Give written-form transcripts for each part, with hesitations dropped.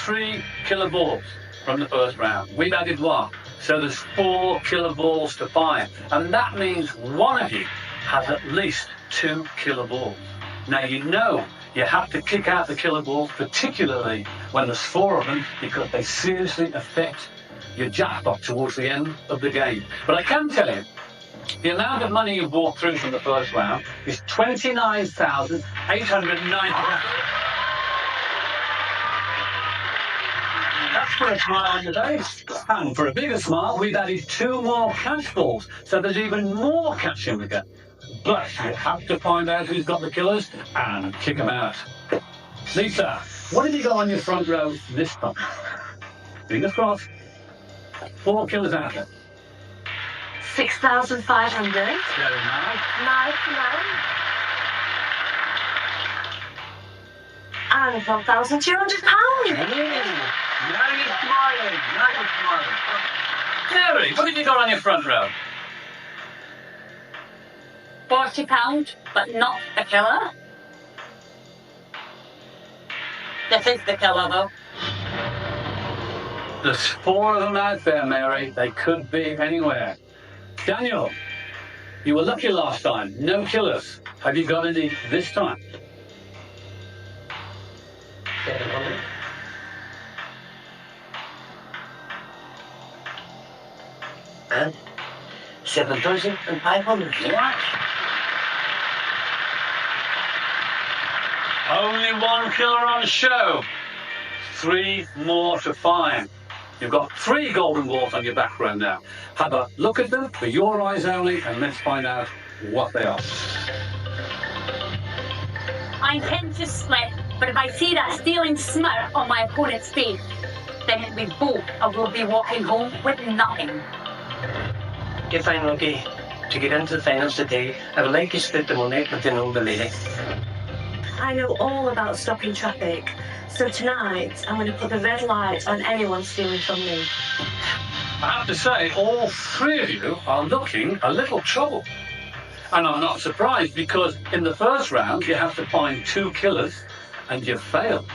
3 killer balls from the first round. We've added 1. So there's 4 killer balls to find. And that means one of you has at least 2 killer balls. Now you know you have to kick out the killer balls, particularly when there's 4 of them, because they seriously affect your jackpot towards the end of the game. But I can tell you, the amount of money you've walked through from the first round is £29,890. That's for a smile on your face. And for a bigger smile, we've added 2 more cash balls, so there's even more cash in the game. But you have to find out who's got the killers and kick them out. Lisa, what did you got on your front row this time? Fingers crossed. 4 killers out there. 6,500. Very nice. Nice. And £1,200. Now you're smiling. Jerry, what have you got on your front row? £40, but not the killer. This is the killer, though. There's 4 of them out there, Mary. They could be anywhere. Daniel, you were lucky last time. No killers. Have you got any this time? 700. And 7,500. What? Only 1 killer on show. 3 more to find. You've got 3 golden balls on your back row now. Have a look at them for your eyes only, and let's find out what they are. I intend to split, but if I see that stealing smirk on my opponent's face, then we both will be walking home with nothing. If I'm lucky to get into the finals today, I would like to split the money with an older lady. I know all about stopping traffic, so tonight I'm going to put the red light on anyone stealing from me. I have to say, all 3 of you are looking a little troubled. And I'm not surprised, because in the first round you have to find 2 killers and you failed.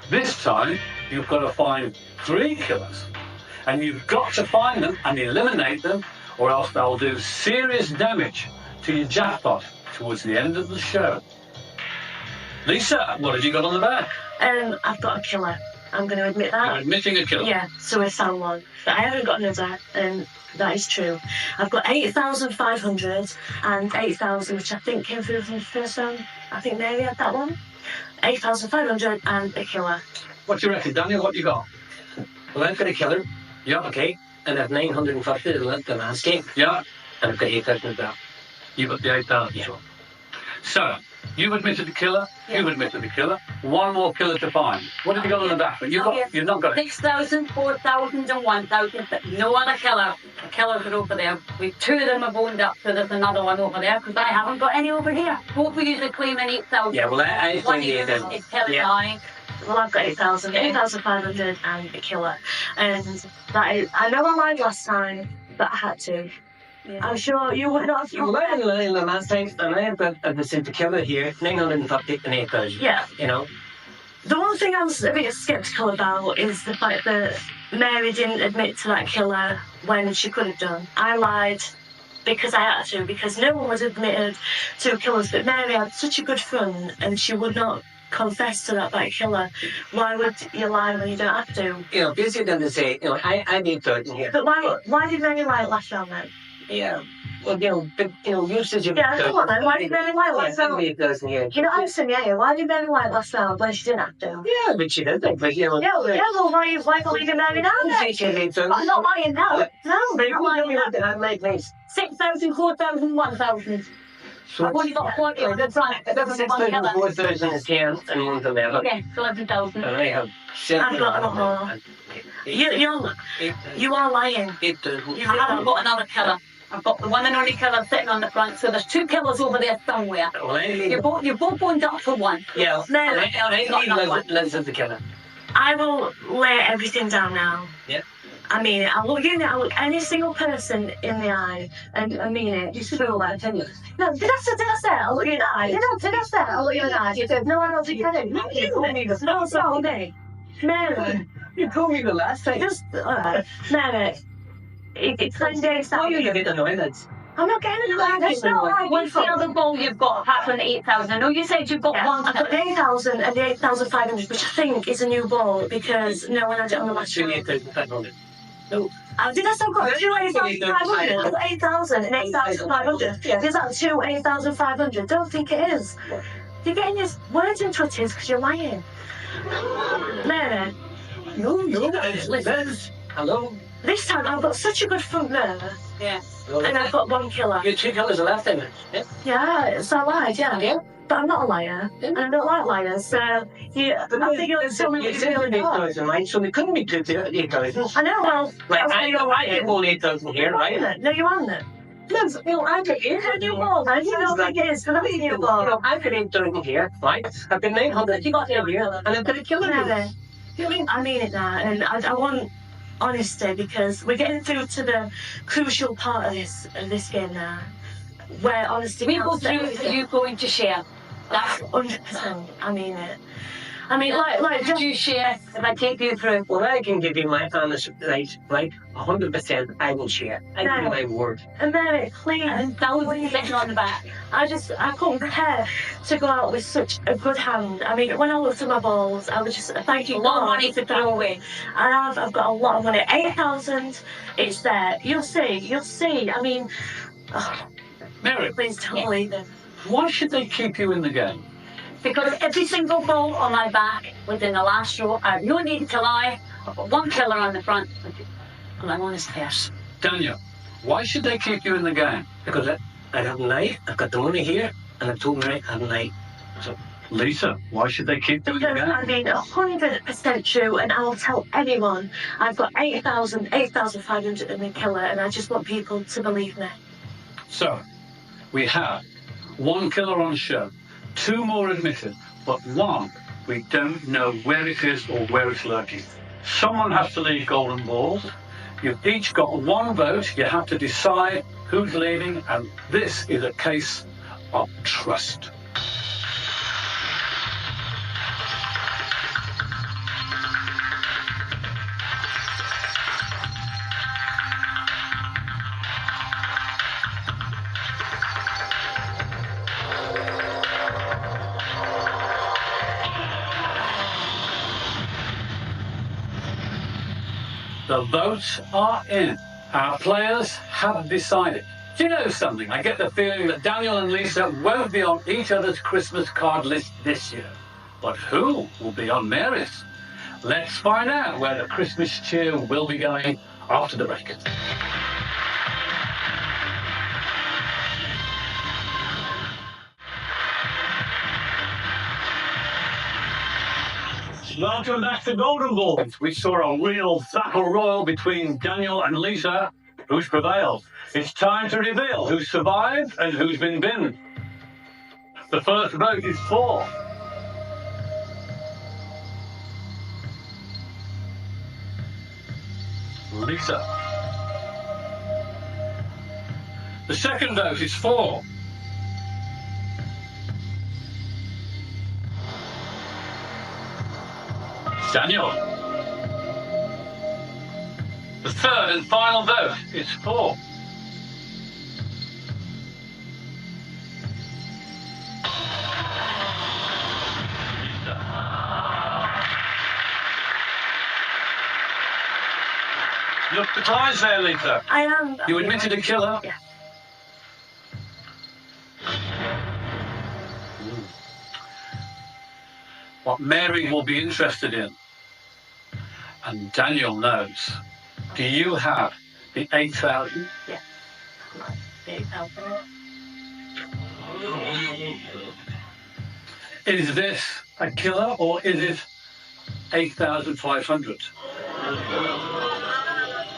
This time you've got to find 3 killers, and you've got to find them and eliminate them, or else they'll do serious damage to your jackpot towards the end of the show. Lisa, what have you got on the back? I've got a killer. I'm going to admit that. You're admitting a killer? Yeah, so I found one. But I haven't got another, and that is true. I've got 8,500 and 8,000, which I think came through from the first round. I think Mary had that one. 8,500 and a killer. What do you reckon, Daniel? What you got? Well, I've got a killer. Yeah. Okay. And I've 950 to the last game. Yeah. And I've got 8,000 as well. You've got the 8,000. Yeah. So, you've admitted the killer, Yeah. you've admitted the killer. 1 more killer to find. What have you got on the back? You've not got it. 6,000, 4,000 and 1,000, but no other killer. The killers are over there. We've 2 of them have owned up, so there's another one over there, because I haven't got any over here. Both we usually claim in 8,000. Yeah, well, I One think of them is terrifying. Well, I've got 8,000, 8,500 and a killer. And that is, I know I lied last time, but I had to. Yeah. I'm sure you would not. Well, I lied the last time, and I have got the same killer here, 950 and 8,000. Yeah. You know? The one thing I was a bit sceptical about is the fact that Mary didn't admit to that killer when she could have done. I lied because I had to, because no one was admitted to killers, but Mary had such a good front and she would not confess to that killer. Why would you lie when you don't have to? You know, basically then to say, you know, I need 13 here. But why did Mary lie last round then? Yeah. Well, you know, but, you know, you said you... Yeah, come on then, why did Mary lie last round? 8,000 here. You know, answer me, why did Mary lie last round when she didn't have to? Yeah, but she did, but you know... Yeah, well, why believe Mary now then? I'm not lying now. No, But you know what I make, please. 6,000, 4,000, 1,000. So I've only got 40, that's right. that's 6,000, 4,000 is 10, and 1 to 11. Okay, 11,000. And I have 7. I've got a lot more. You are lying. 8,000. I haven't got another killer. I've got the one and only killer sitting on the front, so there's 2 killers over there somewhere. Well, You're both owned up for 1. yeah, Mary. I need Liz as the killer. I will lay everything down now. Yeah. I mean it. I'll look you in it. I'll look any single person in the eye and I mean it. You should all that, tell you. No, did I say? I'll look you in the eye. Did I say? I'll look you in the eye. You said, no, I don't think I did. No, it's not me. Mary, You told me the last time. just, alright. Mary, it's 10 days Why out. are you getting annoyed, lads? I'm not getting You it. are It's not right. What's the other goal you've got apart from the 8,000? I know you said you've got Yeah, one. I've got the 8,000 and the 8,500, which I think is a new ball because no one had it on the last round. 28,500. No. Did I still got two 8,500? 8,000 and 8,500. Yeah. Is that two 8,500? Don't think it is. You're getting your words into it because you're lying. Mary, No, Liz. Hello. this time I've got such a good front row Yeah. and I've got one killer. You 2 killers are left, Emma. Yeah. Yeah, so I lied, yeah. Yeah. But I'm not a liar, and I don't like liars, so yeah, I think you'll tell me what You you're said doing. 8,000, right? So they couldn't be 8,000. I know, well, Right, I know I own 8,000 here, right? No, you aren't. Liz, you know, I've got 8,000. You won't. I don't think it is, but that's You new know, I've got 8,000 here, right? I've got 900 You got here, and I've got a killer here. Mary, You know what I mean? I mean it now, and I want honesty because we're getting through to the crucial part of this game now, where honesty We go counts through everything. you going to share. That's 100%. I mean it. I mean, like, Did you share if I take you through? Well, I can give you my honest, right? 100% I will share. I give you my word. and Mary, please. And thousands sitting on the back. I couldn't prepare to go out with such a good hand. I mean, when I looked at my balls, I was just, thank you, A lot of God. money to throw away. I've got a lot of money. 8,000, it's there. You'll see. I mean, Mary, please don't believe it. why should they keep you in the game? Because every single ball on my back within the last row, I have no need to lie. I've got one killer on the front, and I'm honest first. Daniel, why should they keep you in the game? Because I have a night, I've got the money here, and I've told Mary I have a night. So, Lisa, why should they keep you in the Because game? I mean, 100% true, and I'll tell anyone I've got 8,000, 8,500 in the killer, and I just want people to believe me. So, we have one killer on show, 2 more admitted, but 1 we don't know where it is or where it's lurking. Someone has to leave golden balls. You've each got 1 vote. You have to decide who's leaving, and this is a case of trust. The votes are in. Our players have decided. Do you know something? I get the feeling that Daniel and Lisa won't be on each other's Christmas card list this year. But who will be on Mary's? Let's find out where the Christmas cheer will be going after the break. Welcome back to Golden Balls. We saw a real battle royal between Daniel and Lisa. Who's prevailed? It's time to reveal who's survived and who's been binned. The first vote is for Lisa. The second vote is for Daniel. The third and final vote is for Lisa. Look, the tie's there, Lisa. I am. You admitted a killer. Yeah. What Mary will be interested in, and Daniel knows. Do you have the 8,000? Yeah. 8,000. Is this a killer or is it 8,500?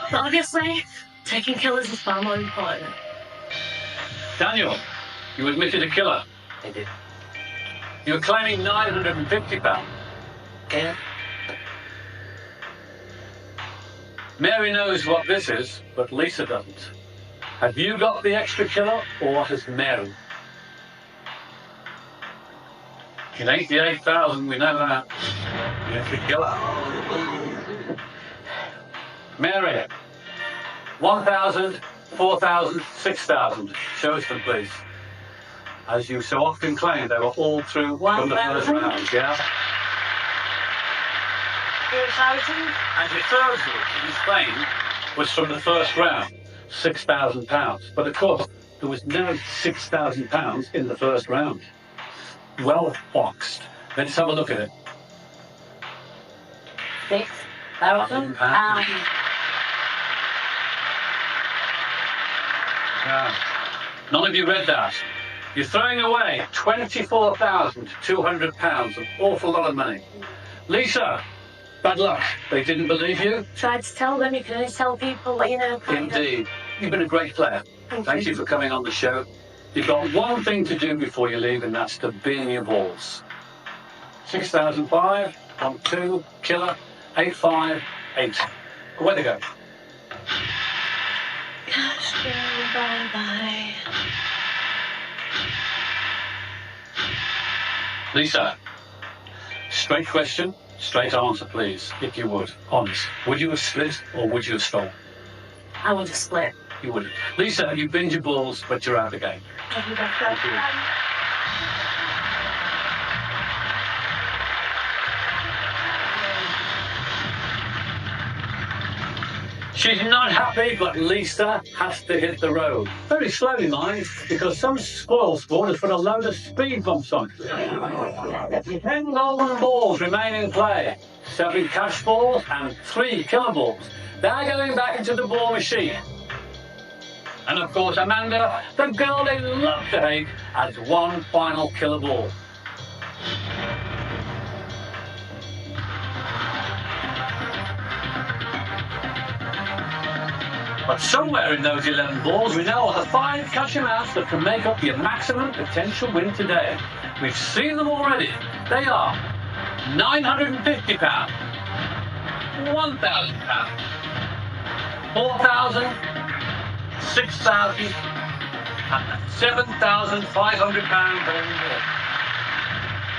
But obviously, taking killers is far more important. Daniel, you admitted a killer. I did. You're claiming £950. Okay. Mary knows what this is, but Lisa doesn't. Have you got the extra killer or has Mary? In 88,000, we know that. Yes, we kill her. Mary, 1,000, 4,000, 6,000. Show us them, please. As you so often claim, they were all through from the first round, yeah? 4,000. And your third group in Spain was from the first round, £6,000. But of course, there was no £6,000 in the first round. Well boxed. Let's have a look at it. £6,000. Yeah. None of you read that. You're throwing away £24,200, an awful lot of money. Lisa, bad luck. They didn't believe you? Tried to tell them, you can only tell people that you know. Indeed. You've been a great player. Thank you for coming on the show. You've got one thing to do before you leave, and that's to bin your balls. 6,005, 1, 2, killer, 858. Away they go. Cash go, bye-bye. Lisa, straight question, straight answer, please, if you would. Honest. Would you have split or would you have stolen? I would have split. You wouldn't. Lisa, you binned your balls, but you're out of the game. Thank you. She's not happy, but Lisa has to hit the road. Very slowly, mind, because some spoil sport has put a load of speed bumps on it. 10 golden balls remain in play. 7 cash balls and 3 killer balls. They're going back into the ball machine. And of course, Amanda, the girl they love to hate, has one final killer ball. But somewhere in those 11 balls, we know are the 5 cash amounts that can make up your maximum potential win today. We've seen them already. They are £950, £1,000, 4,000, 6,000, and £7,500.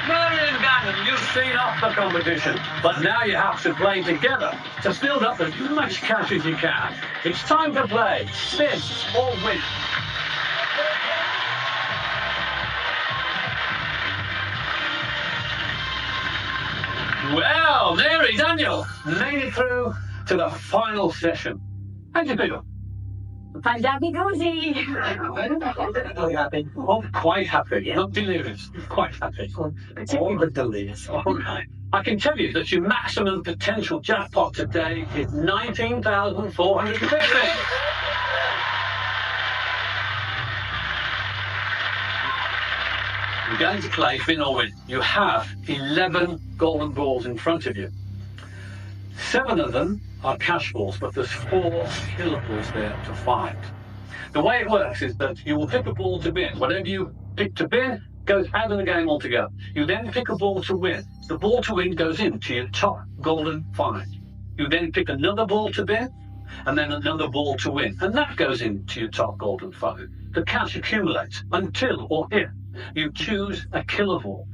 Mary and Gannon, you've seen off the competition, but now you have to play together to build up as much cash as you can. It's time to play spin or win. Well, Mary, Daniel, made it through to the final session. How'd you feel? Punjabi Goosey. Really happy. Oh, quite happy. Yeah. Not delirious. Quite happy. Particularly with delirious. All right. I can tell you that your maximum potential jackpot today is 19,450. You're going to play win or win. You have 11 golden balls in front of you. 7 of them are cash balls, but there's 4 killer balls there to find. The way it works is that you will pick a ball to bin. Whatever you pick to bin goes out of the game altogether. You then pick a ball to win. The ball to win goes into your top golden find. You then pick another ball to bin, and then another ball to win, and that goes into your top golden find. The cash accumulates until or if you choose a killer ball.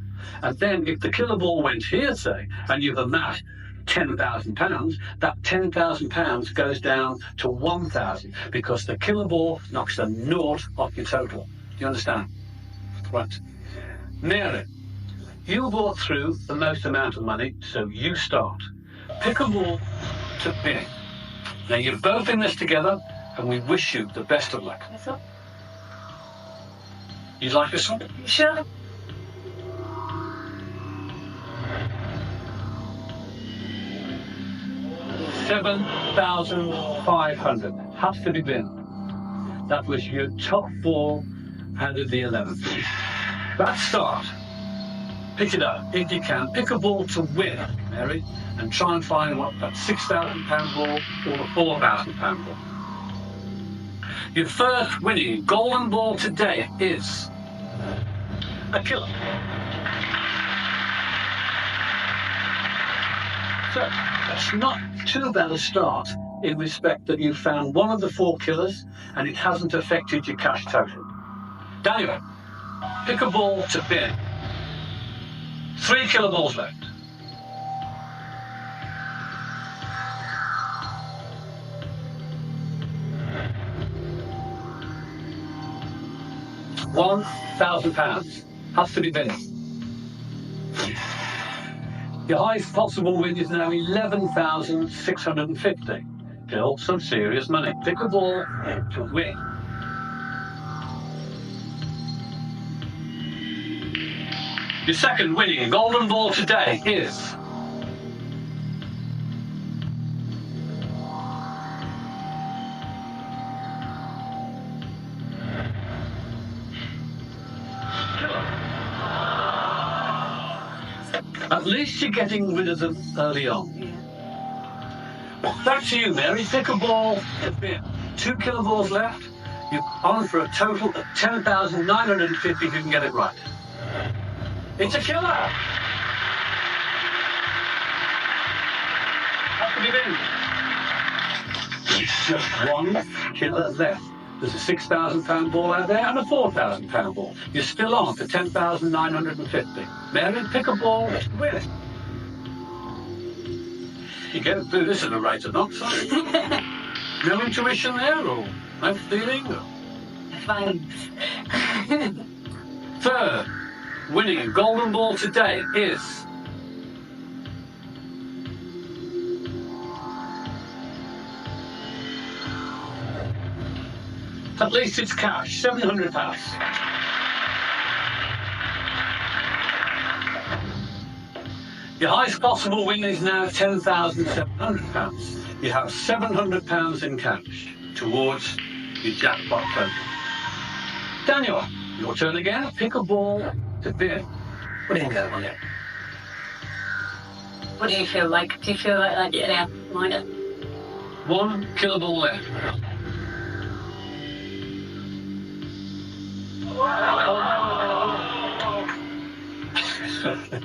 And then if the killer ball went here, say, and you've amassed £10,000, that £10,000 goes down to 1,000 because the killer ball knocks the naught off your total. Do you understand? Right. Mary, you brought through the most amount of money, so you start. Pick a ball to pin. Now you're both in this together, and we wish you the best of luck. Yes, sir. You like this one? Sure. £7,500 has to be bin. That was your top ball out of the 11. That start. Pick it up if you can. Pick a ball to win, Mary, and try and find what that £6,000 ball or the £4,000 ball. Your first winning golden ball today is a killer. So that's not too bad a start in respect that you found one of the 4 killers and it hasn't affected your cash total. Daniel, pick a ball to bin. 3 killer balls left. £1,000 has to be bid. Your highest possible win is now 11,650. Still some serious money. Pick a ball to win. Your second winning golden ball today is at least you're getting rid of them early on. Back to you, Mary. Pick a ball. 2 killer balls left. You're on for a total of 10,950 if you can get it right. It's a killer. Has to be in. It's just one killer left. There's a £6,000 ball out there and a £4,000 ball. You're still on for 10,950. Mary, pick a ball. Win it. You get through this at a rate of knots. No intuition there, or no feeling? Or... Thanks. Third winning golden ball today is at least it's cash, £700. Your highest possible win is now £10,700. You have £700 in cash towards your jackpot total. Daniel, your turn again. Pick a ball to bid. What do you got on there? What do you feel like? Do you feel like that? Yeah, mind it. 1 killer ball left.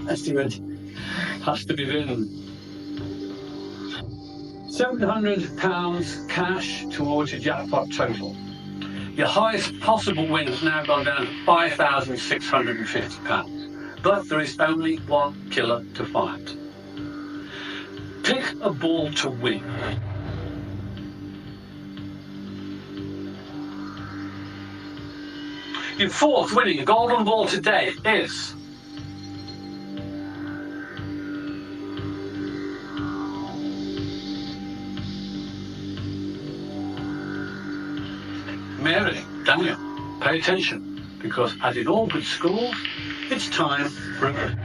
That's too good. Has to be written. £700 cash towards your jackpot total. Your highest possible win has now gone down to £5,650. But there is only one killer to find. Pick a ball to win. Your fourth winning golden ball today is Mary, Daniel, pay attention, because as in all good schools, it's time for a break.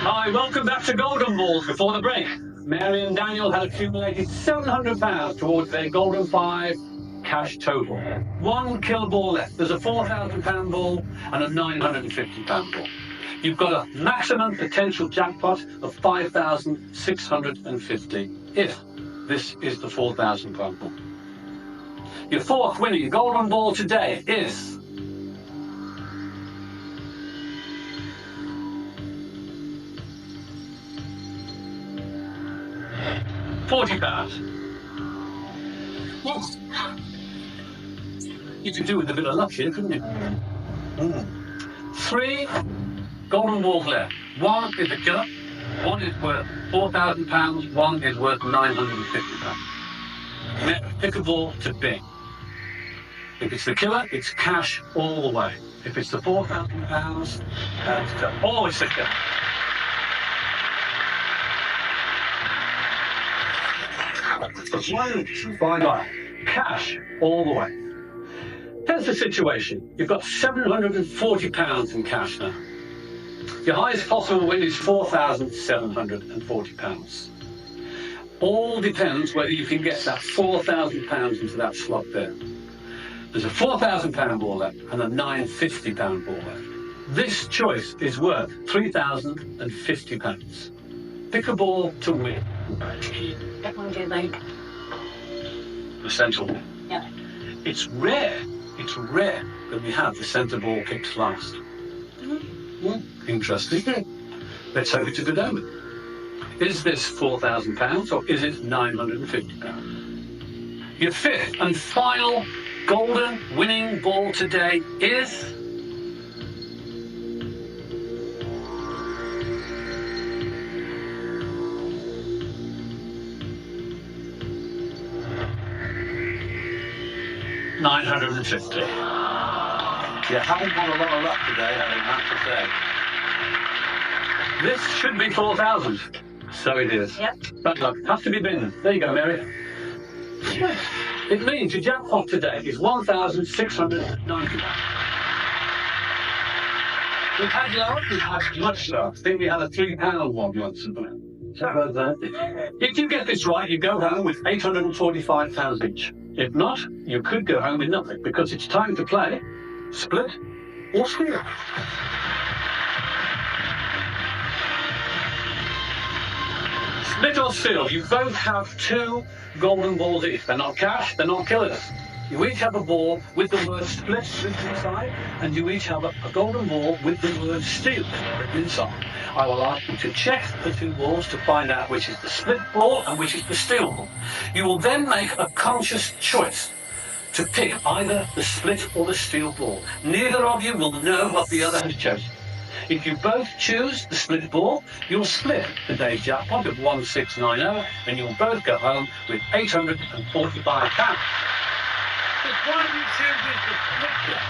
Hi, welcome back to Golden Balls. Before the break, Mary and Daniel had accumulated £700 towards their Golden 5 cash total. 1 killer ball left. There's a £4,000 ball and a £950 ball. You've got a maximum potential jackpot of £5,650 if this is the £4,000 ball. Your fourth winning golden ball today is £40. Yes. You could do with a bit of luck here, couldn't you? 3 golden balls left. 1 is a killer. 1 is worth £4,000. 1 is worth £950. Pick a ball to bing. If it's the killer, it's cash all the way. If it's the £4,000, that's always the killer. Right. Cash all the way. Here's the situation. You've got £740 in cash now. Your highest possible win is £4,740. All depends whether you can get that £4,000 into that slot there. There's a £4,000 ball left and a £950 ball left. This choice is worth £3,050. Pick a ball to win. That one do you think? The central. Yeah. It's rare that we have the centre ball picked last. Interesting. Let's hope it's a good omen. Is this £4,000 or is it £950? Your fifth and final golden winning ball today is... $950. You haven't had a lot of luck today, I have to say. This should be 4,000. So it is. Yep. Bad luck. Has to be bitten. There you go, Mary. It means your jackpot today is 1,690. We've had lower, we've had much lower. I think we had a £3 one once. If you get this right, you go home with £845 each. If not, you could go home with nothing, because it's time to play split or steal. Split or steal, you both have 2 golden balls each. They're not cash, they're not killers. You each have a ball with the word split written inside, and you each have a golden ball with the word steal written inside. I will ask you to check the 2 balls to find out which is the split ball and which is the steal ball. You will then make a conscious choice to pick either the split or the steal ball. Neither of you will know what the other has chosen. If you both choose the split ball, you'll split today's jackpot of 1,690, and you'll both go home with £845. If one of you chooses the split ball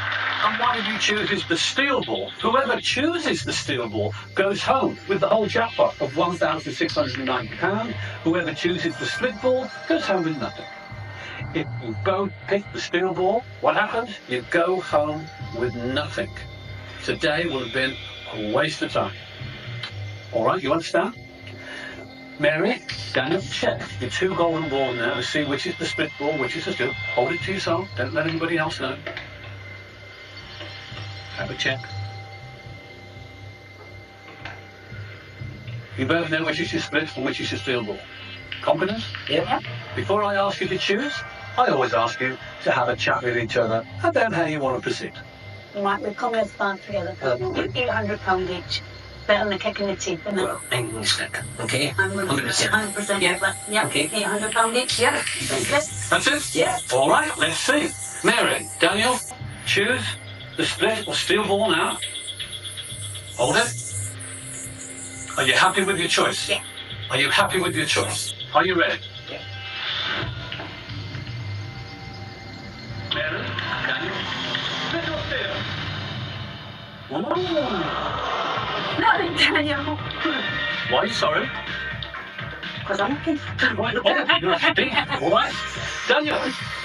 and one of you chooses the steal ball, whoever chooses the steal ball goes home with the whole jackpot of £1,690. Whoever chooses the split ball goes home with nothing. If you both pick the steal ball, what happens? You go home with nothing. Today will have been a waste of time. All right, you understand? Mary, stand up, check your 2 golden balls now to see which is the split ball, which is the steal. Hold it to yourself. Don't let anybody else know. Have a check. You both know which is your split and which is your steal ball. Confident? Yep. Before I ask you to choose, I always ask you to have a chat with each other about how you want to proceed. Right, we'll come let's stand together. £800 each. Better than a kick in the teeth, isn't it? Well, I'm going to stick. Okay? 100%. 100%. Yeah. Yeah. Okay. £800 each. Yeah. Yes. That's it? Yeah. All right, let's see. Mary, Daniel, choose the split or steal ball now. Hold it. Are you happy with your choice? Yeah. Are you happy with your choice? Are you ready? Yeah. Mary, Daniel, split or steal? Nothing, Daniel. Why are you sorry? Because I'm looking. You're happy. All right. Daniel,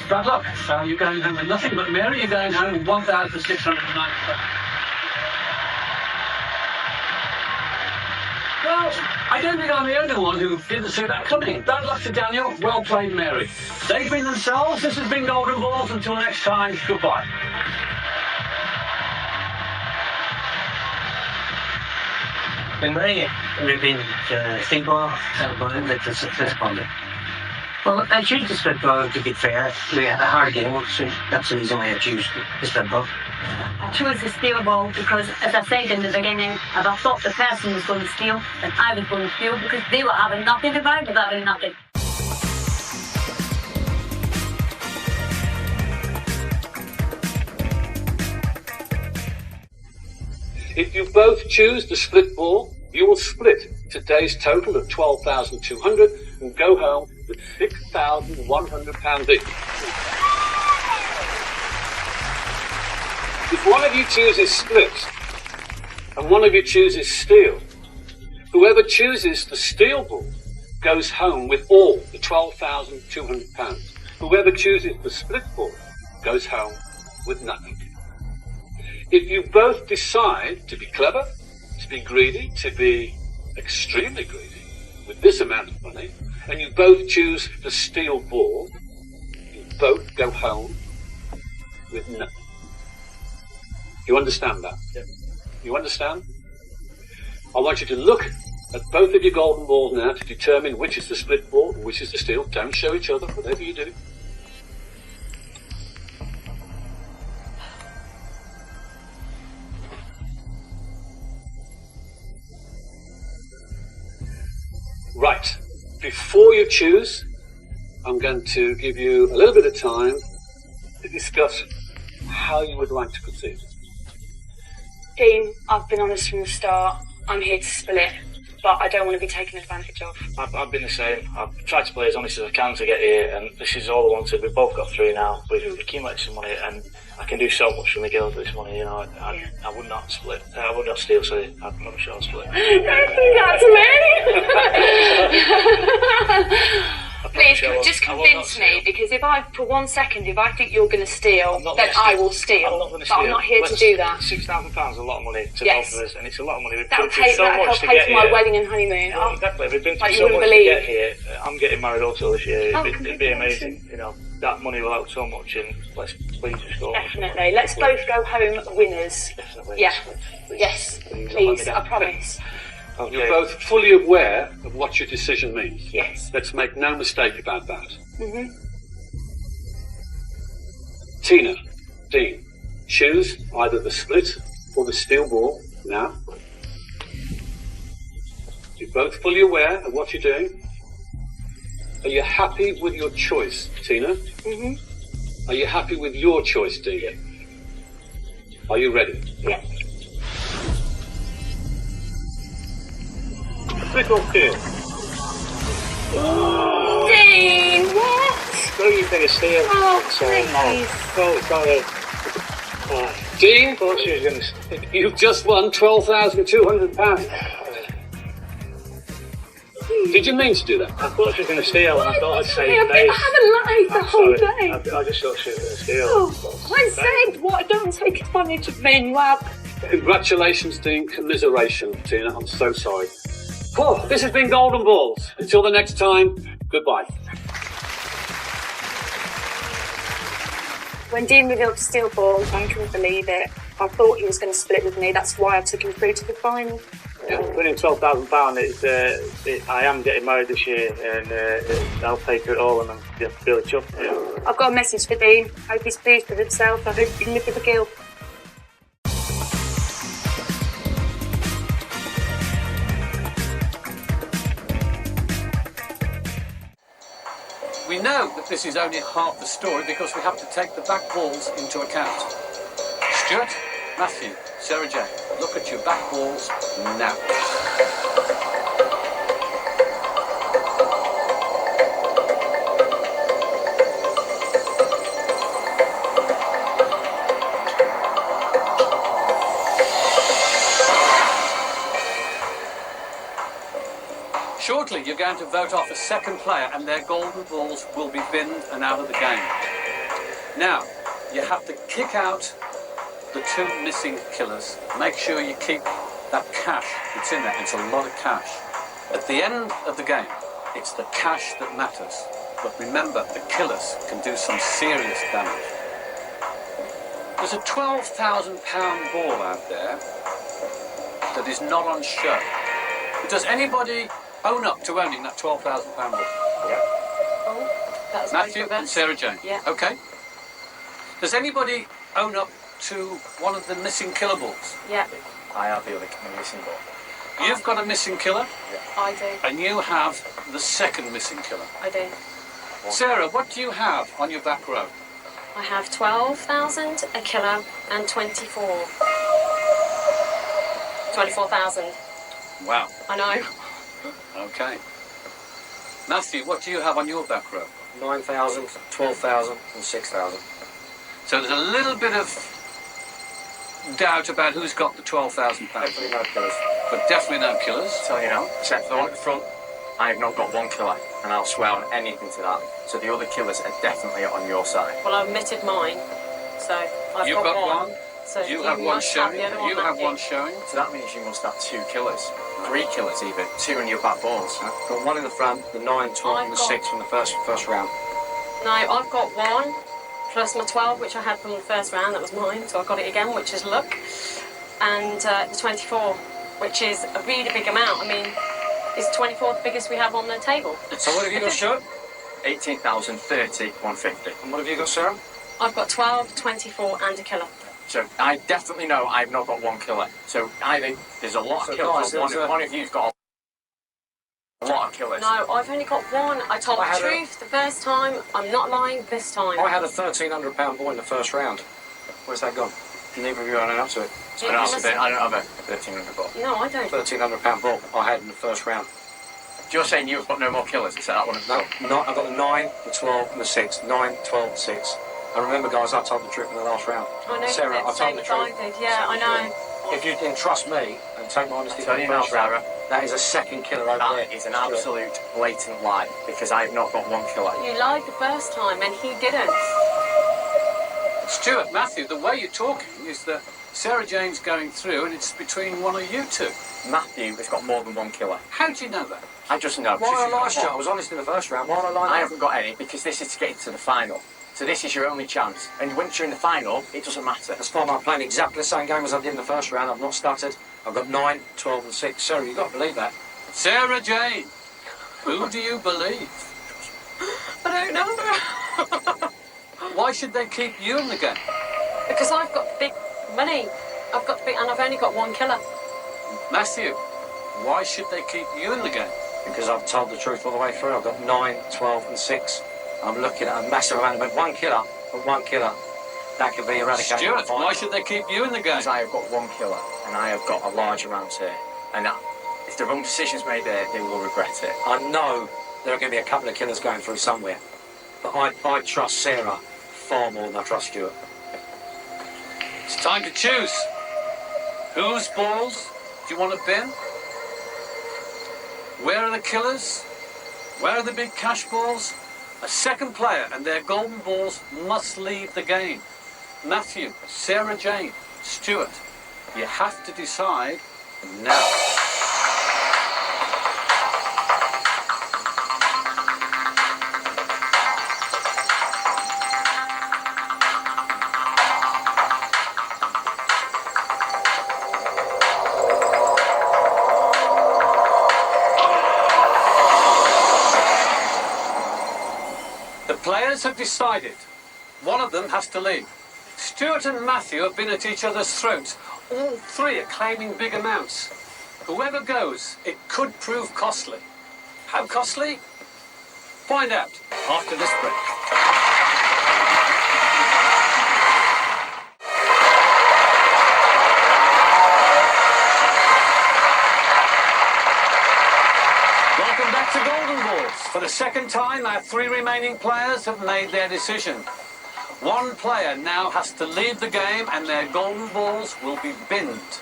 bad luck. You're going home with nothing, but Mary, you're going home with 1,690. Well, I don't think I'm the only one who didn't see that coming. Bad luck to Daniel. Well played, Mary. They've been themselves. This has been Golden Balls. Until next time, goodbye. When we've been split ball, with the split ball. Well, I choose the split ball to be fair. We had a hard game, so that's the reason why I choose the split ball. I chose the steal ball because, as I said in the beginning, if I thought the person was going to steal, then I was going to steal because they were having nothing to buy, but having nothing. If you both choose the split ball, you will split today's total of 12,200 and go home with £6,100 each. If one of you chooses split and one of you chooses steal, whoever chooses the steal ball goes home with all the £12,200. Whoever chooses the split ball goes home with nothing. If you both decide to be clever, to be greedy, to be extremely greedy with this amount of money, and you both choose the steal ball, you both go home with nothing. You understand that? Yep. You understand? I want you to look at both of your golden balls now to determine which is the split ball and which is the steal. Don't show each other, whatever you do. Right, before you choose, I'm going to give you a little bit of time to discuss how you would like to proceed. Dean, I've been honest from the start. I'm here to split, but I don't want to be taken advantage of. I've been the same. I've tried to play as honest as I can to get here, and this is all I wanted. We've both got through now. We've accumulated some money, and I can do so much for my girls with this money. You know, I would not split. I would not steal, sorry. I promise you I'll split. That's me! Please, just convince me, because if I, for 1 second, if I think you're going to steal, then I will steal. I'm not going to but steal. I'm not here to do that. £6,000 is a lot of money to Yes. both of us, and it's a lot of money. We've That'll been through pay, so that'll much help to pay get for my here. wedding and honeymoon. Well, exactly. We've been Like through you so much wouldn't to get believe. here. I'm getting married also this year. Oh, It'd be amazing. You know, that money will help so much, and let's please just go. Definitely. Let's both go home winners. Definitely. Yeah. Please. Yes. Please, Please, let I me down. promise. Okay. You're both fully aware of what your decision means. Yes. Let's make no mistake about that. Mhm. Tina, Dean, choose either the split or the steel ball now. You're both fully aware of what you're doing. Are you happy with your choice, Tina? Mhm. Are you happy with your choice, Dean? Are you ready? Yeah. Split or steal? Dean, what? What do you think of steal? Oh, Sorry. please. Oh, sorry. Dean, I thought she was going to. you've just won £12,200. Did you mean to do that? I thought she was going to steal, and I thought I'd say I haven't lied the whole day. I just thought she was going to steal. Oh, I said, what? Don't take advantage of me, and you have. Congratulations, Dean. Commiseration, Tina. I'm so sorry. Well, this has been Golden Balls. Until the next time, goodbye. When Dean revealed the steel ball, I couldn't believe it. I thought he was going to split with me. That's why I took him through to the final. Winning £12,000, I am getting married this year, and I'll pay for it all, and I'm really chuffed. Yeah. I've got a message for Dean. Hope he's pleased with himself. I hope he can live with the guilt. We know that this is only half the story because we have to take the back balls into account. Stuart, Matthew, Sarah Jane, look at your back balls now. Shortly, you're going to vote off a second player and their golden balls will be binned and out of the game. Now, you have to kick out the two missing killers. Make sure you keep that cash that's in there. It's a lot of cash. At the end of the game, it's the cash that matters. But remember, the killers can do some serious damage. There's a £12,000 ball out there that is not on show. Does anybody own up to owning that £12,000 ball? Yeah. Oh, that's Matthew and Sarah Jane? Yeah. Okay. Does anybody own up to one of the missing killer balls? Yeah, I have the other missing ball. You've got a missing killer, I do. and you have the second missing killer. I do. Sarah, what do you have on your back row? I have 12,000, a killer, and 24,000. Wow. I know. Okay. Matthew, what do you have on your back row? 9,000, 12,000 and 6,000. So there's a little bit of doubt about who's got the £12,000, Hopefully no killers. but definitely no killers. So, you know, except for the one at the front, I have not got one killer, and I'll swear on anything to that. So the other killers are definitely on your side. Well, I omitted mine, so I've You've got one. So You have one must have showing. the other one, You have Matthew. one showing. So that means you must have 2 killers. 3 killers even. 2 in your back balls. Got one in the front, the 9, 12 and the 6 from the first round. No, I've got 1, plus my 12, which I had from the first round, that was mine, so I got it again, which is luck. And the 24, which is a really big amount. I mean, is 24 the biggest we have on the table? So what have you got, Stuart? 18,000, 30, 150. And what have you got, Sarah? I've got 12, 24, and a killer. So I definitely know I've not got one killer. So either there's a lot So of killers, guys, or there's one of you's got A lot of killers. No, I've only got one. I told I the had truth the first time. I'm not lying this time. I had a £1,300 ball in the first round. Where's that gone? Neither of you had enough to it. Yeah, I don't have a 1,300 ball. No, I don't. £1,300 ball I had in the first round. You're saying you've got no more killers? Is that one? No, I got the 9, the 12, and the 6. 9, 12, and 6. And remember, guys, I told the truth in the last round. I know. Sarah, I told the truth. I did. Yeah, I know. If you didn't trust me and take my honesty Tell from the you now, first round, Sarah. that is a second killer over there. That is an absolute blatant lie, because I have not got one killer. You lied the first time, and he didn't. Stuart, Matthew, the way you're talking is that Sarah Jane's going through and it's between one of you two. Matthew has got more than one killer. How do you know that? I just know. Why I lie, Stuart? I was honest in the first round. Why I lie? I haven't got any, because this is to get into the final. So this is your only chance. And once you're in the final, it doesn't matter. That's fine. I'm playing exactly the same game as I did in the first round. I've not stuttered. I've got 9, 12, and 6. Sarah, you've got to believe that. Sarah Jane, who do you believe? I don't know. Why should they keep you in the game? Because I've got big money. And I've only got one killer. Matthew, why should they keep you in the game? Because I've told the truth all the way through. I've got 9, 12, and 6. I'm looking at a massive amount of one killer, but one killer that could be eradicated. Stuart, why should they keep you in the game? Because I have got one killer, and I have got a large amount here. And if the wrong decision's made there, they will regret it. I know there are going to be a couple of killers going through somewhere, but I trust Sarah far more than I trust Stuart. It's time to choose. Whose balls do you want to bin? Where are the killers? Where are the big cash balls? A second player and their golden balls must leave the game. Matthew, Sarah Jane, Stuart, you have to decide now. Players have decided. One of them has to leave. Stuart and Matthew have been at each other's throats. All three are claiming big amounts. Whoever goes, it could prove costly. How costly? Find out after this break. Welcome back to Golden Balls. For the second time, our three remaining players have made their decision. One player now has to leave the game and their golden balls will be binned.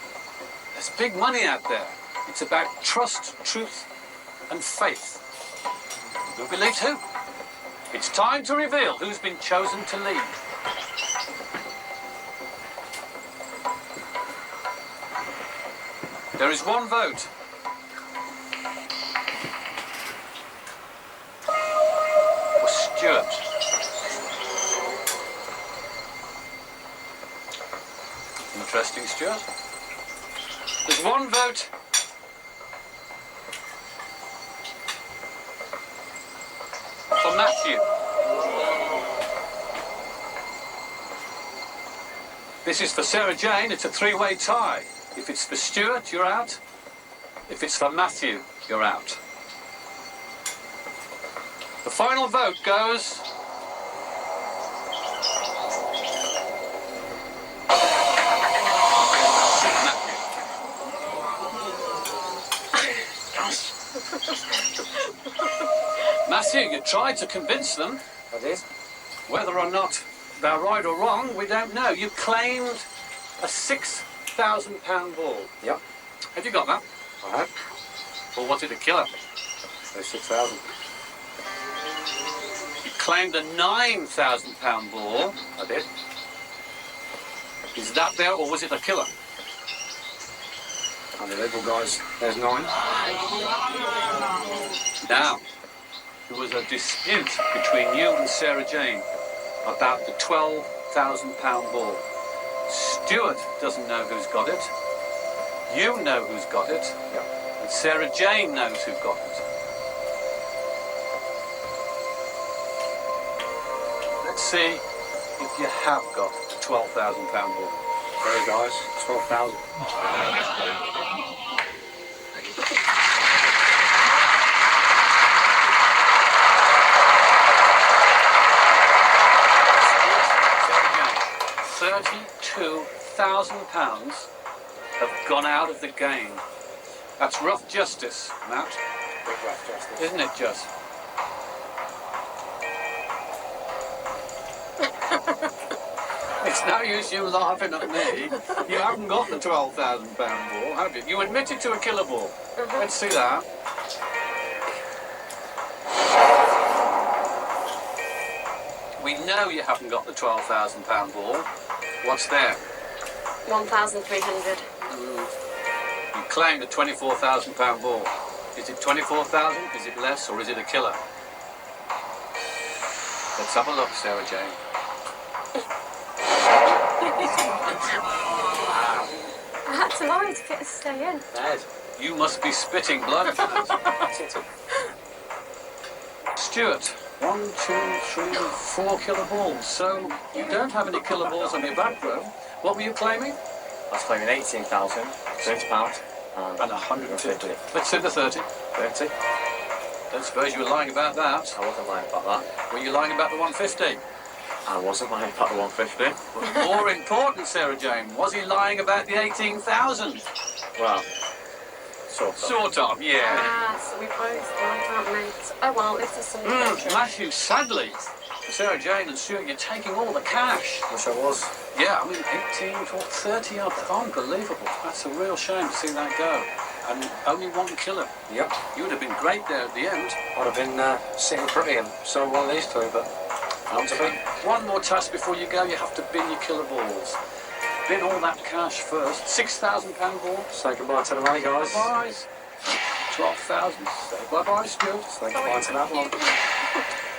There's big money out there. It's about trust, truth and faith. Who believes who? It's time to reveal who's been chosen to lead. There is one vote. For Stuart. Interesting, Stuart. There's one vote for Matthew. This is for Sarah Jane. It's a three-way tie. If it's for Stuart, you're out. If it's for Matthew, you're out. The final vote goes... Matthew, you tried to convince them. I did. Whether or not they're right or wrong, we don't know. You claimed a £6,000 ball. Yep. Have you got that? I have. Or was it a killer? So 6,000. You claimed a £9,000 ball. I did. Is that there or was it a killer? Unbelievable, guys. There's 9. Now, there was a dispute between you and Sarah Jane about the £12,000 ball. Stuart doesn't know who's got it. You know who's got it. Yep. And Sarah Jane knows who got it. Let's see if you have got the £12,000 ball. There, guys. 12,000. 12,000 £32,000 have gone out of the game. That's rough justice, Matt. Big rough justice. Isn't it just? It's no use you laughing at me. You haven't got the £12,000 ball, have you? You admitted to a killer ball. Let's see that. We know you haven't got the £12,000 ball. What's there? 1,300. You claimed a £24,000 ball. Is it 24,000? Is it less, or is it a killer? Let's have a look, Sarah Jane. I had to lie to get us to stay in. Ed. You must be spitting blood. Stuart, 1, 2, 3, 4 killer balls. So you don't have any killer balls on your back row. What were you claiming? I was claiming 18,000, £30, And 150. Let's say the 30. 30. Don't suppose you were lying about that. I wasn't lying about that. Were you lying about the 150? I wasn't lying about the 150. But more important, Sarah Jane, was he lying about the 18,000? Well, sort of. Sort of, yeah. Ah, so we both lied, aren't we? Oh well, this is something better. Matthew, sadly, Sarah Jane and Stuart, you're taking all the cash. Wish I was. Yeah, I mean, 18 for 30 up. Unbelievable. That's a real shame to see that go. And only one killer. Yep. You would have been great there at the end. I'd have been sitting pretty and so one of these two, but not to be. One more task before you go. You have to bin your killer balls. Bin all that cash first. £6,000 ball. Say goodbye to the money, guys. Bye-byes. 12,000. Say bye-bye, Stuart. Say goodbye to that one.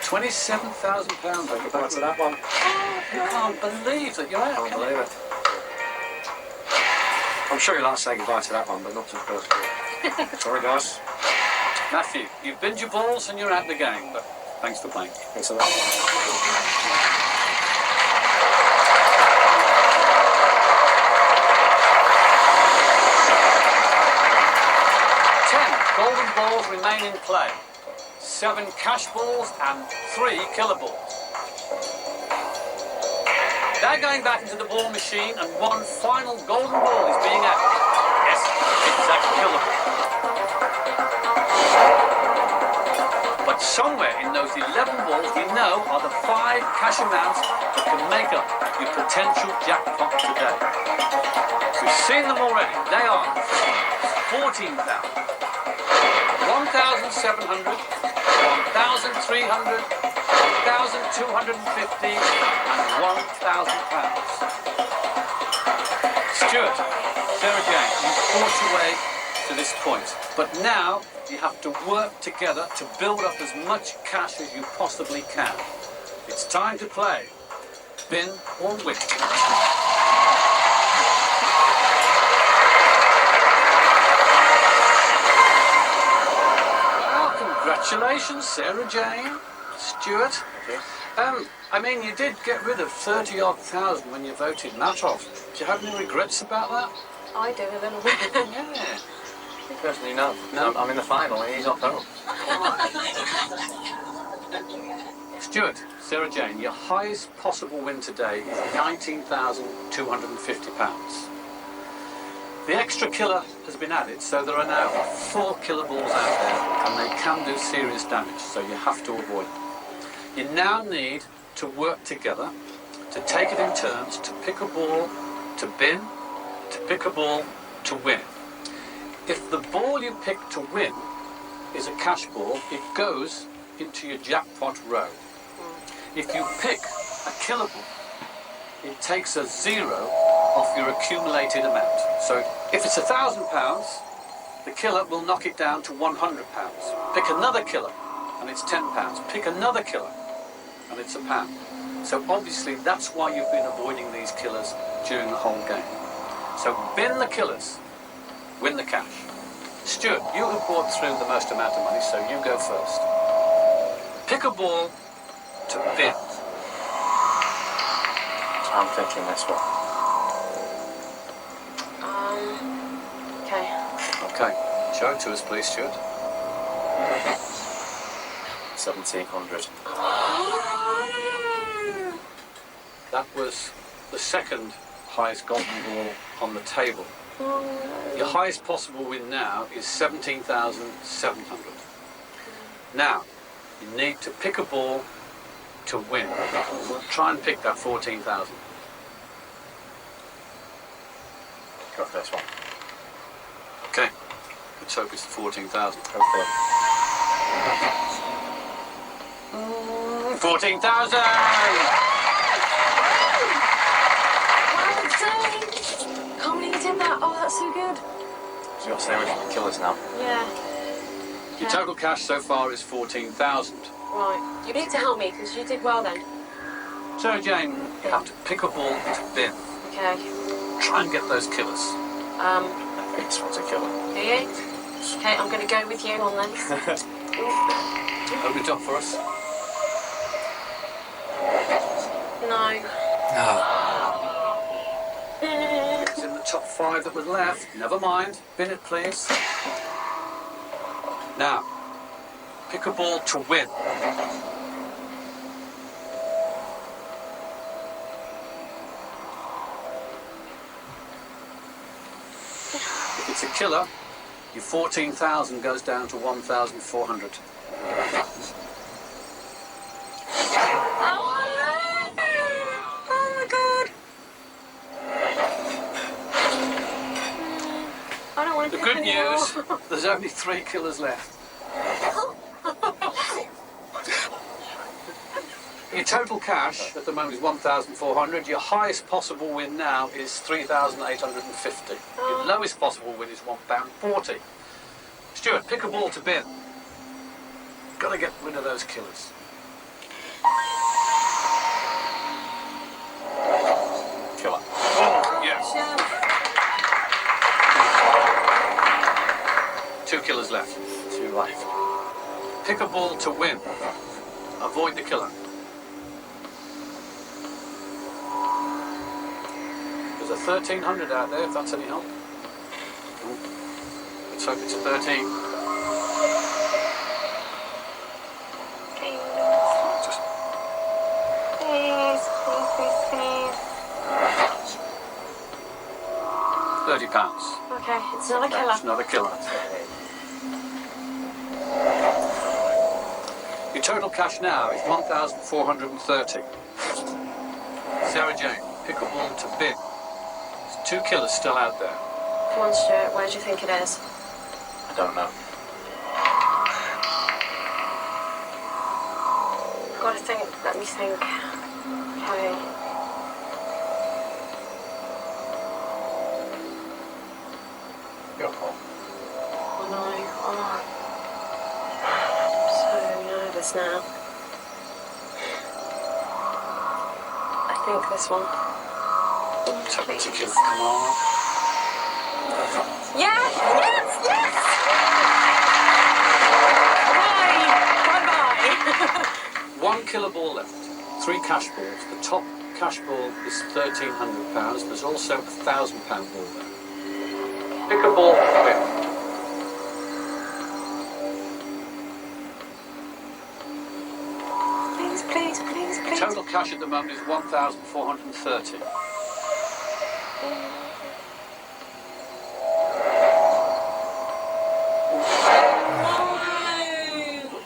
£27,000. Say goodbye to that one. You can't believe that you're out. Can't believe it. I'm sure you'll like to say goodbye to that one, but not to the first one. Sorry, guys. Matthew, you've binned your balls and you're out of the game, but thanks for playing. Thanks a lot. 10 golden balls remain in play. 7 cash balls and 3 killer balls. They're going back into the ball machine and one final golden ball is being added. Yes, it's a killer ball. But somewhere in those 11 balls we know are the 5 cash amounts that can make up your potential jackpot today. We've seen them already. They are 14,000, 1,700, 1,300, 1,250 and £1,000. Stuart, Sarah Jane, you've fought your way to this point, but now you have to work together to build up as much cash as you possibly can. It's time to play. Bin or win. Well, congratulations, Sarah Jane. Stuart, I mean, you did get rid of 30-odd thousand when you voted Matt off. Do you have any regrets about that? I do a little bit. Yeah. Personally, no. I'm in the final and he's off home. Stuart, Sarah Jane, your highest possible win today is £19,250. The extra killer has been added, so there are now 4 killer balls out there, and they can do serious damage, so you have to avoid them. You now need to work together to take it in turns, to pick a ball, to bin, to pick a ball, to win. If the ball you pick to win is a cash ball, it goes into your jackpot row. If you pick a killer ball, it takes a 0 off your accumulated amount. So if it's £1,000, the killer will knock it down to £100. Pick another killer, and it's £10. Pick another killer, and it's £1. So obviously that's why you've been avoiding these killers during the whole game. So bin the killers, win the cash. Stuart, you have brought through the most amount of money, so you go first. Pick a ball to bin. I'm thinking this one. Okay. Okay, show it to us, please, Stuart. 1,700. That was the second highest golden ball on the table. Your highest possible win now is 17,700. Now, you need to pick a ball to win. Try and pick that 14,000. Go for this one. Okay, let's hope it's the 14,000. Go for it. 14,000! Can't believe you did that. Oh, that's so good. So you're saying we can kill us now? Yeah. Your total cash so far is 14,000. Right. You need to help me because you did well then. So, Jane, you have to pick a ball to bin. Okay. Try and get those killers. I think this one's a killer. Do you? Okay, I'm going to go with you on this. Open it up for us. No. It's in the top 5 that was left. Never mind. Bin it, please. Now, pick a ball to win. If it's a killer, your 14,000 goes down to 1,400. Oh my god. I don't want to The pick good anymore. news, there's only 3 killers left. Your total cash at the moment is 1,400. Your highest possible win now is 3,850. Your lowest possible win is £1.40. Stuart, pick a ball to bin. Got to get rid of those killers. Killer. Oh, yes. 2 killers left. 2 left. Pick a ball to win. Avoid the killer. There's a 1,300 out there, if that's any help. Ooh. Let's hope it's a 13. Just Please, £30. Okay, it's not a killer. It's not a killer. Your total cash now is 1,430. Sarah Jane, pick a ball to bin. There's 2 killers still out there. Come on, Stuart, where do you think it is? I don't know. Gotta think, let me think. Okay. Your call. Oh no, oh. I'm so nervous now. I think this one. Take it to killer. Come on. Yes! Yes! Yes! Bye! Bye-bye! 1 killer ball left. 3 cash balls. The top cash ball is £1,300. There's also a £1,000 ball there. Pick a ball to win. Please, please, please, please. Total cash at the moment is 1,430.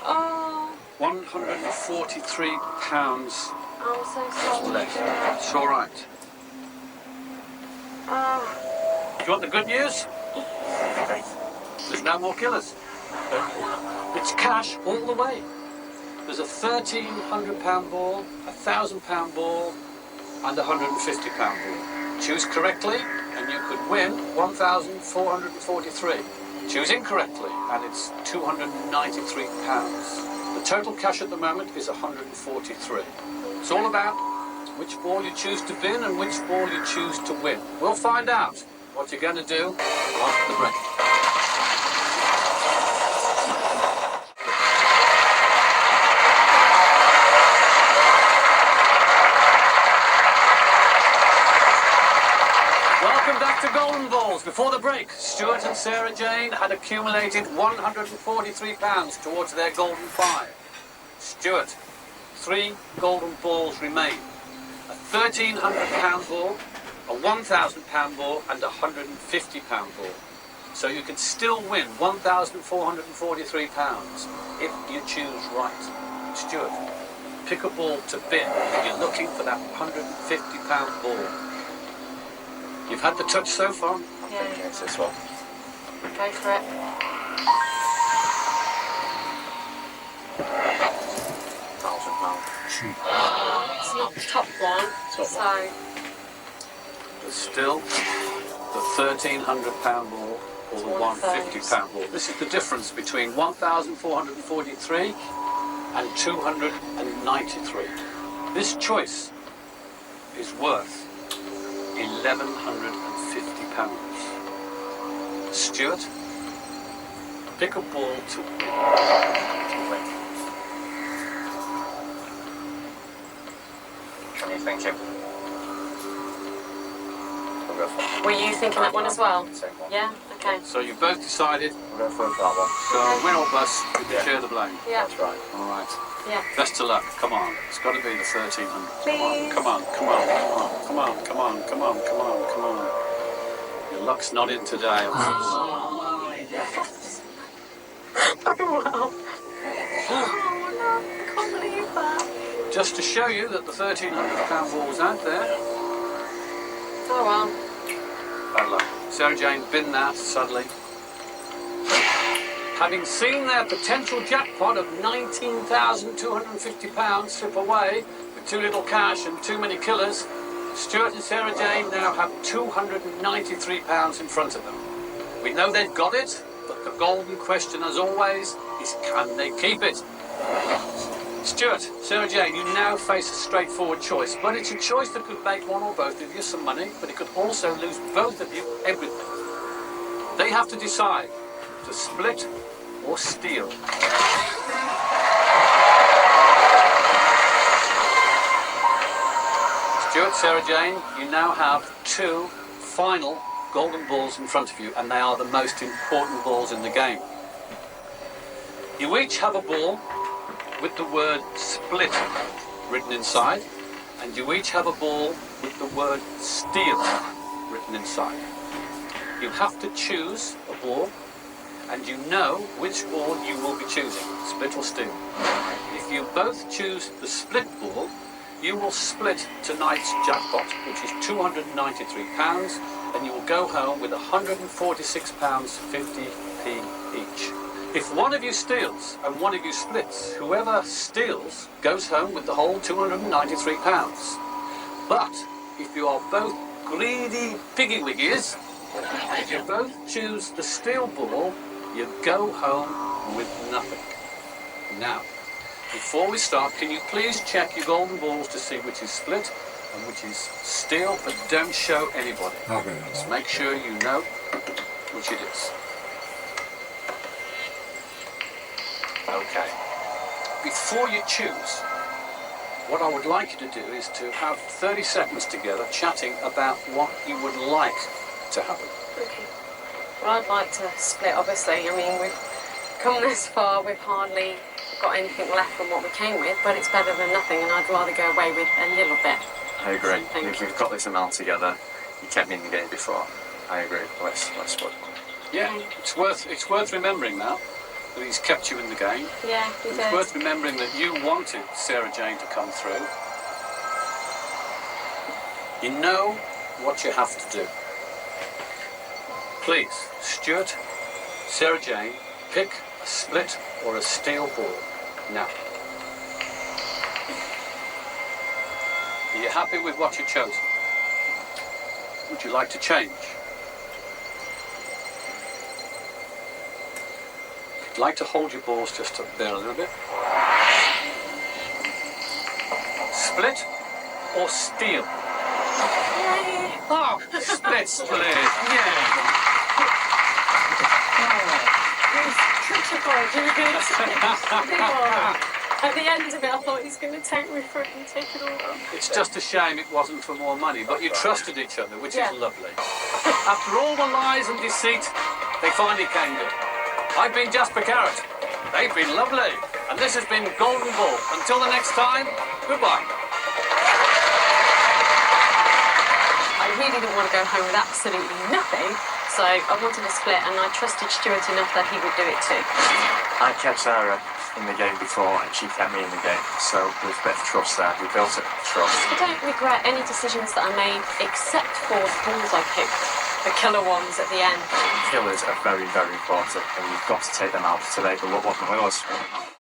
Oh, £143 I'm so sorry. left. It's all right. Oh, Do you want the good news? There's no more killers. It's cash all the way. There's a £1,300 ball, a £1,000 ball, and a £150 ball. Choose correctly, and you could win 1,443. Choose incorrectly, and it's £293. The total cash at the moment is 143. It's all about which ball you choose to bin and which ball you choose to win. We'll find out what you're going to do after the break. Welcome back to Golden Balls. Before the break, Stuart and Sarah Jane had accumulated £143 towards their golden 5. Stuart, 3 golden balls remain. a £1,300 ball, a £1,000 ball, and a £150 ball. So you can still win £1,443 if you choose right. Stuart, pick a ball to bin. You're looking for that £150 ball. You've had the touch so far? Yeah. It's this one. Go for it. £1,000. It's not the top one, so But still, the £1,300 ball or the £150 ball. This is the difference between 1,443 and 293. This choice is worth £1,150. Stuart, pick a ball to win. What are you thinking? We'll go for it. were you thinking that one as well? Same one. Yeah. Okay. So you both decided, We'll go for that one. so win or bust, you can share the blame. Yeah. That's right. All right. Yeah. Best of luck. Come on. It's got to be the 1,300. Please. Come on. Come on. Come on. Come on. Come on. Come on. Come on. Your luck's not in today. Oh, wow. Oh, no. I can't believe that. Just to show you that the £1,300 ball was out there. Oh, well. Bad luck. Sarah Jane binned that suddenly. Having seen their potential jackpot of £19,250 slip away with too little cash and too many killers, Stuart and Sarah Jane now have £293 in front of them. We know they've got it, but the golden question, as always, is can they keep it? Stuart, Sarah Jane, you now face a straightforward choice, but it's a choice that could make one or both of you some money, but it could also lose both of you everything. They have to decide to split or steal. Stuart, Sarah Jane, you now have two final golden balls in front of you, and they are the most important balls in the game. You each have a ball with the word split written inside, and you each have a ball with the word steal written inside. You have to choose a ball, and you know which ball you will be choosing, split or steal. If you both choose the split ball, you will split tonight's jackpot, which is £293, and you will go home with £146.50 each. If one of you steals and one of you splits, whoever steals goes home with the whole £293. But if you are both greedy piggy-wiggies, if you both choose the steal ball, you go home with nothing. Now, before we start, can you please check your golden balls to see which is split and which is steal, but don't show anybody. Okay. Just make sure you know which it is. Okay. Before you choose, what I would like you to do is to have 30 seconds together chatting about what you would like to happen. Okay. Well, I'd like to split, obviously. I mean, we've come this far, we've hardly got anything left from what we came with, but it's better than nothing, and I'd rather go away with a little bit. I agree. Something. We've got this amount together. You kept me in the game before. I agree. Let's split. Yeah, it's worth remembering now that he's kept you in the game. Yeah, we It's did. worth remembering that you wanted Sarah Jane to come through. You know what you have to do. Please, Stuart, Sarah Jane, pick a split or a steal ball now. Are you happy with what you've chosen? Would you like to change? If you'd like to hold your balls just up there a little bit. Split or steal? Oh, split. Yeah. At the end of it, I thought he's going to take me for it and take it all off. It's just a shame it wasn't for more money, but you trusted each other, which Yeah. is lovely. After all the lies and deceit, they finally came good. I've been Jasper Carrot. They've been lovely. And this has been Golden Ball. Until the next time, goodbye. really didn't want to go home with absolutely nothing. So I wanted to split, and I trusted Stuart enough that he would do it too. I kept Sarah in the game before, and she kept me in the game. So there's a bit of trust there. We built a trust. I don't regret any decisions that I made, except for the balls I picked, the killer ones at the end. Killers are very, very important, and you've got to take them out to make the luck wasn't with us.